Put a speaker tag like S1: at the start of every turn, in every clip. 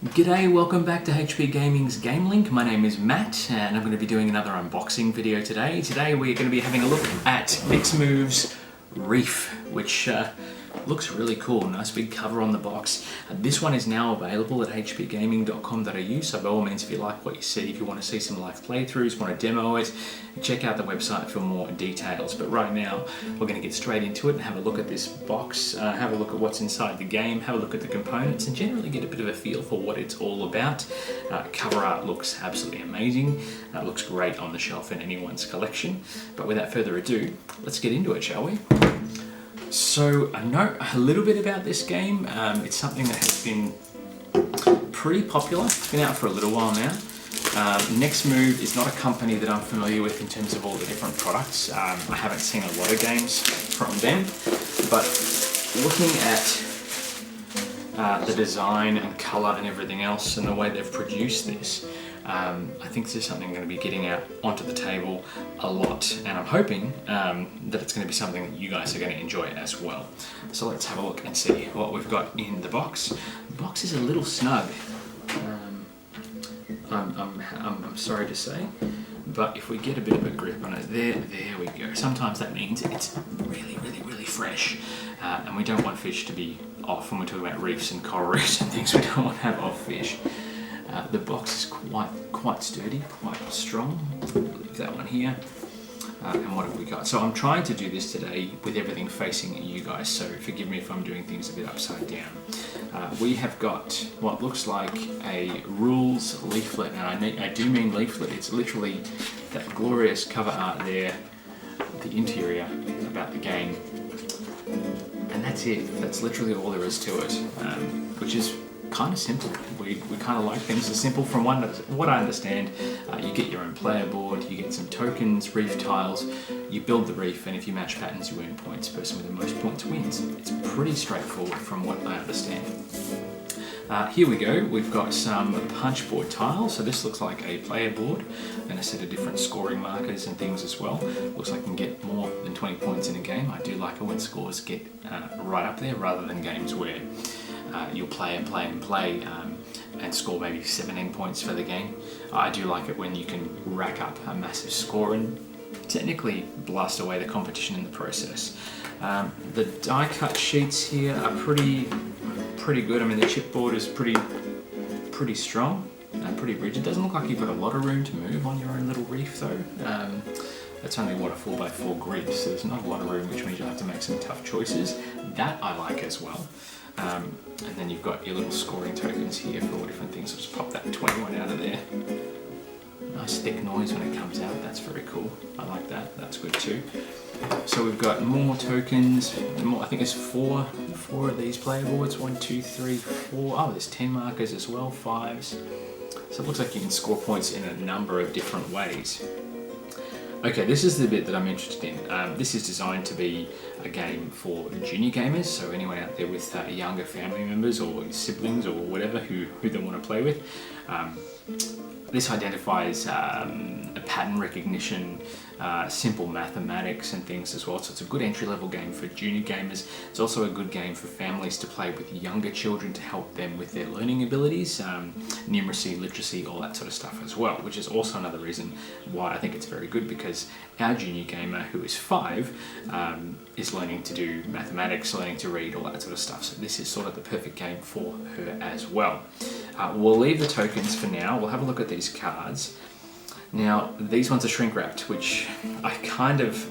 S1: G'day, welcome back to HP Gaming's GameLINK. My name is Matt and I'm going to be doing another unboxing video today. Today we're going to be having a look at Nextmove's Reef, which looks really cool. Nice big cover on the box. This one is now available at hpgaming.com.au, so by all means, if you like what you see, if you want to see some live playthroughs, want to demo it, check out the website for more details. But right now we're going to get straight into it and have a look at this box, have a look at what's inside the game, have a look at the components, and generally get a bit of a feel for what it's all about. Cover art looks absolutely amazing. Looks great on the shelf in anyone's collection. But without further ado, let's get into it, shall we? So I know a little bit about this game. It's something that has been pretty popular. It's been out for a little while now. Nextmove is not a company that I'm familiar with in terms of all the different products. I haven't seen a lot of games from them, but looking at the design and colour and everything else and the way they've produced this, I think this is something I'm going to be getting out onto the table a lot, and I'm hoping that it's going to be something that you guys are going to enjoy as well. So let's have a look and see what we've got in the box. The box is a little snug, I'm sorry to say, but if we get a bit of a grip on it, there we go. Sometimes that means it's really fresh, and we don't want fish to be off. When we're talking about reefs and coral reefs and things, we don't want to have off fish. The box is quite sturdy, quite strong. Leave that one here. And what have we got? So I'm trying to do this today with everything facing you guys, so forgive me if I'm doing things a bit upside down. We have got what looks like a rules leaflet, and I do mean leaflet. It's literally that glorious cover art there, the interior about the game, and that's it. That's literally all there is to it, which is kind of simple. We kind of like things as simple. From what I understand, you get your own player board, you get some tokens, reef tiles, you build the reef, and if you match patterns you earn points. Person with the most points wins. It's pretty straightforward from what I understand. Here we go, we've got some punch board tiles. So this looks like a player board and a set of different scoring markers and things as well. Looks like you can get more than 20 points in a game. I do like it when scores get right up there rather than games where you'll play and score maybe 17 points for the game. I do like it when you can rack up a massive score and technically blast away the competition in the process. The die cut sheets here are pretty good. I mean, the chipboard is pretty strong and pretty rigid. Doesn't look like you've got a lot of room to move on your own little reef though. That's only what, a 4x4 grid, so there's not a lot of room, which means you'll have to make some tough choices. That I like as well. And then you've got your little scoring tokens here for all different things. I'll just pop that 21 out of there. Nice thick noise when it comes out, that's very cool. I like that, that's good too. So we've got more tokens, I think there's four of these player boards. 1, 2, 3, 4. Oh, there's 10 markers as well, 5s. So it looks like you can score points in a number of different ways. Okay, this is the bit that I'm interested in. This is designed to be a game for junior gamers, so anyone out there with younger family members or siblings or whatever who they want to play with. This identifies a pattern recognition, simple mathematics and things as well, so it's a good entry-level game for junior gamers. It's also a good game for families to play with younger children to help them with their learning abilities, numeracy, literacy, all that sort of stuff as well, which is also another reason why I think it's very good, because our junior gamer, who is 5, is learning to do mathematics, learning to read, all that sort of stuff, so this is sort of the perfect game for her as well. We'll leave the tokens for now. We'll have a look at these cards. Now, these ones are shrink wrapped, which I kind of...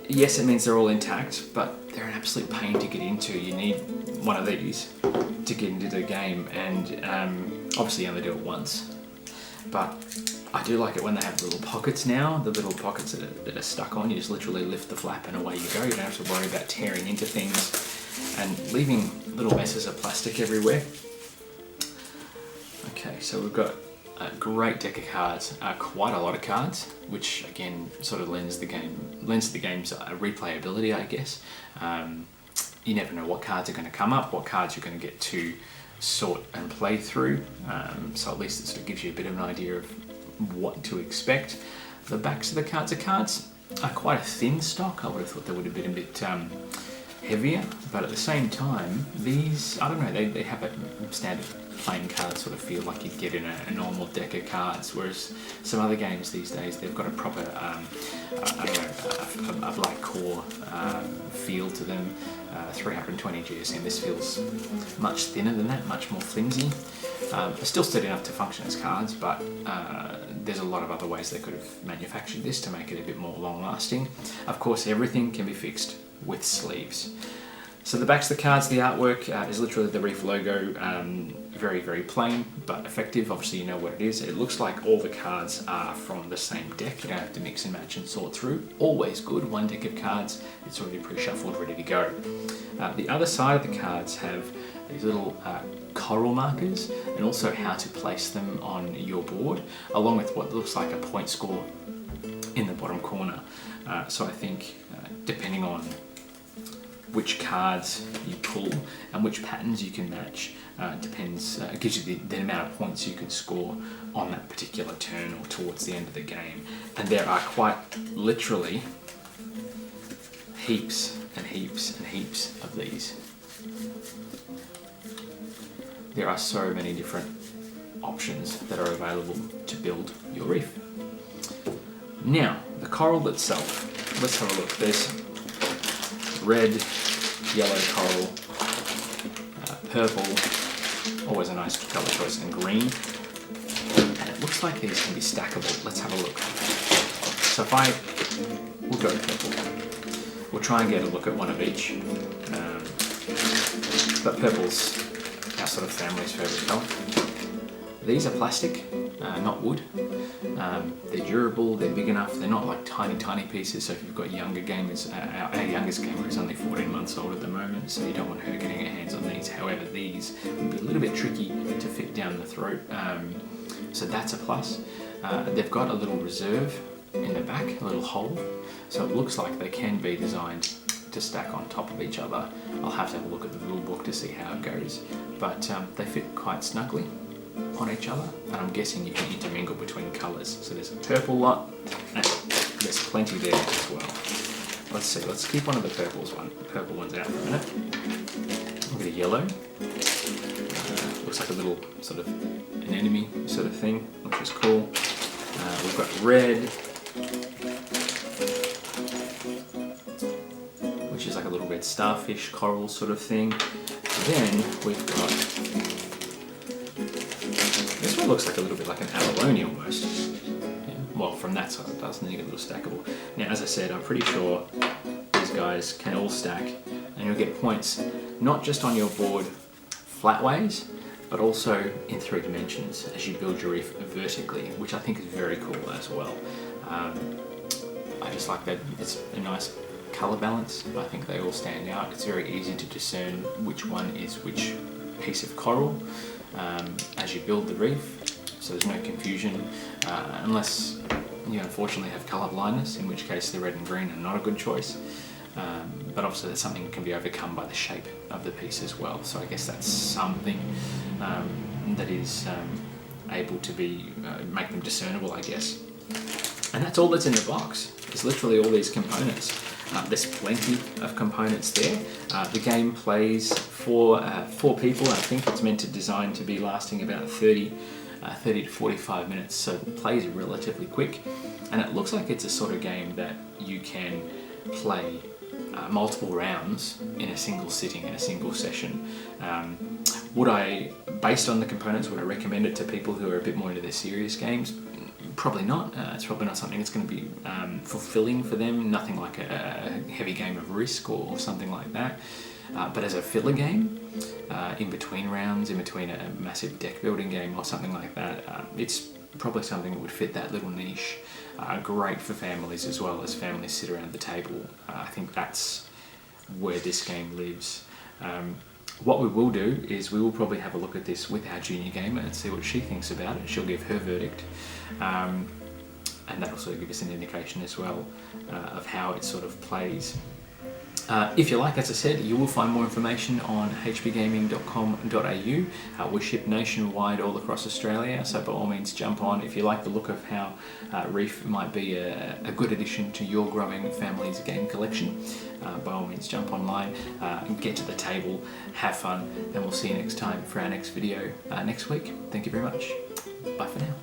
S1: Yes, it means they're all intact, but they're an absolute pain to get into. You need one of these to get into the game, and obviously you only do it once. But I do like it when they have little pockets now, the little pockets that are stuck on. You just literally lift the flap and away you go. You don't have to worry about tearing into things and leaving little messes of plastic everywhere. Okay, so we've got a great deck of cards, quite a lot of cards, which again sort of lends the game's replayability, I guess. You never know what cards are going to come up, what cards you're going to get to sort and play through, so at least it sort of gives you a bit of an idea of what to expect. The backs of the cards are quite a thin stock. I would have thought they would have been a bit heavier, but at the same time, these, I don't know, they have a standard playing card sort of feel like you'd get in a normal deck of cards, whereas some other games these days, they've got a proper, I don't know, a black core feel to them. 320 GSM, this feels much thinner than that, much more flimsy. Still steady enough to function as cards, but there's a lot of other ways they could have manufactured this to make it a bit more long-lasting. Of course, everything can be fixed with sleeves. So the backs of the cards, the artwork is literally the Reef logo, very, very plain but effective. Obviously you know what it is. It looks like all the cards are from the same deck. You don't have to mix and match and sort through. Always good. One deck of cards, it's already pre-shuffled, ready to go. The other side of the cards have these little coral markers and also how to place them on your board, along with what looks like a point score in the bottom corner. So I think depending on which cards you pull and which patterns you can match depends, it gives you the amount of points you can score on that particular turn or towards the end of the game. And there are quite literally heaps and heaps and heaps of these. There are so many different options that are available to build your reef. Now, the coral itself, let's have a look. There's red, yellow coral, purple, always a nice colour choice, and green. And it looks like these can be stackable. Let's have a look. So we'll go purple. We'll try and get a look at one of each. But purple's our sort of family's favourite colour. These are plastic, not wood. They're durable, they're big enough, they're not like tiny pieces, so if you've got younger gamers, our youngest gamer is only 14 months old at the moment, so you don't want her getting her hands on these. However, these would be a little bit tricky to fit down the throat, so that's a plus. They've got a little reserve in the back, a little hole, so it looks like they can be designed to stack on top of each other. I'll have to have a look at the rule book to see how it goes, but they fit quite snugly on each other, and I'm guessing you can intermingle between colours. So there's a purple lot, and there's plenty there as well. Let's see, let's keep one of the purple ones out for a minute. Look at a yellow. Looks like a little sort of anemone sort of thing, which is cool. We've got red, which is like a little red starfish coral sort of thing. Then we've got, this one looks like a little bit like an abalone almost. Yeah, well, from that side it does, and then you get a little stackable. Now, as I said, I'm pretty sure these guys can all stack, and you'll get points not just on your board flat ways, but also in 3 dimensions as you build your reef vertically, which I think is very cool as well. I just like that it's a nice colour balance. I think they all stand out. It's very easy to discern which one is which piece of coral as you build the reef, so there's no confusion unless you unfortunately have colour blindness, in which case the red and green are not a good choice. But obviously that's something that can be overcome by the shape of the piece as well, so I guess that's something that is able to be make them discernible, I guess. And that's all that's in the box. It's literally all these components. There's plenty of components there. The game plays for 4 people. I think it's meant to design to be lasting about 30 to 45 minutes, so it plays relatively quick. And it looks like it's a sort of game that you can play multiple rounds in a single sitting, in a single session. Based on the components, would I recommend it to people who are a bit more into their serious games? Probably not. It's probably not something that's going to be fulfilling for them. Nothing like a heavy game of Risk or something like that. But as a filler game, in between rounds, in between a massive deck building game or something like that, it's probably something that would fit that little niche. Great for families as well, as families sit around the table. I think that's where this game lives. What we will do is we will probably have a look at this with our junior gamer and see what she thinks about it. She'll give her verdict, and that'll sort of give us an indication as well of how it sort of plays If you like, as I said, you will find more information on hbgaming.com.au. We ship nationwide all across Australia, so by all means jump on. If you like the look of how Reef might be a good addition to your growing family's game collection, by all means jump online, get to the table, have fun, and we'll see you next time for our next video next week. Thank you very much. Bye for now.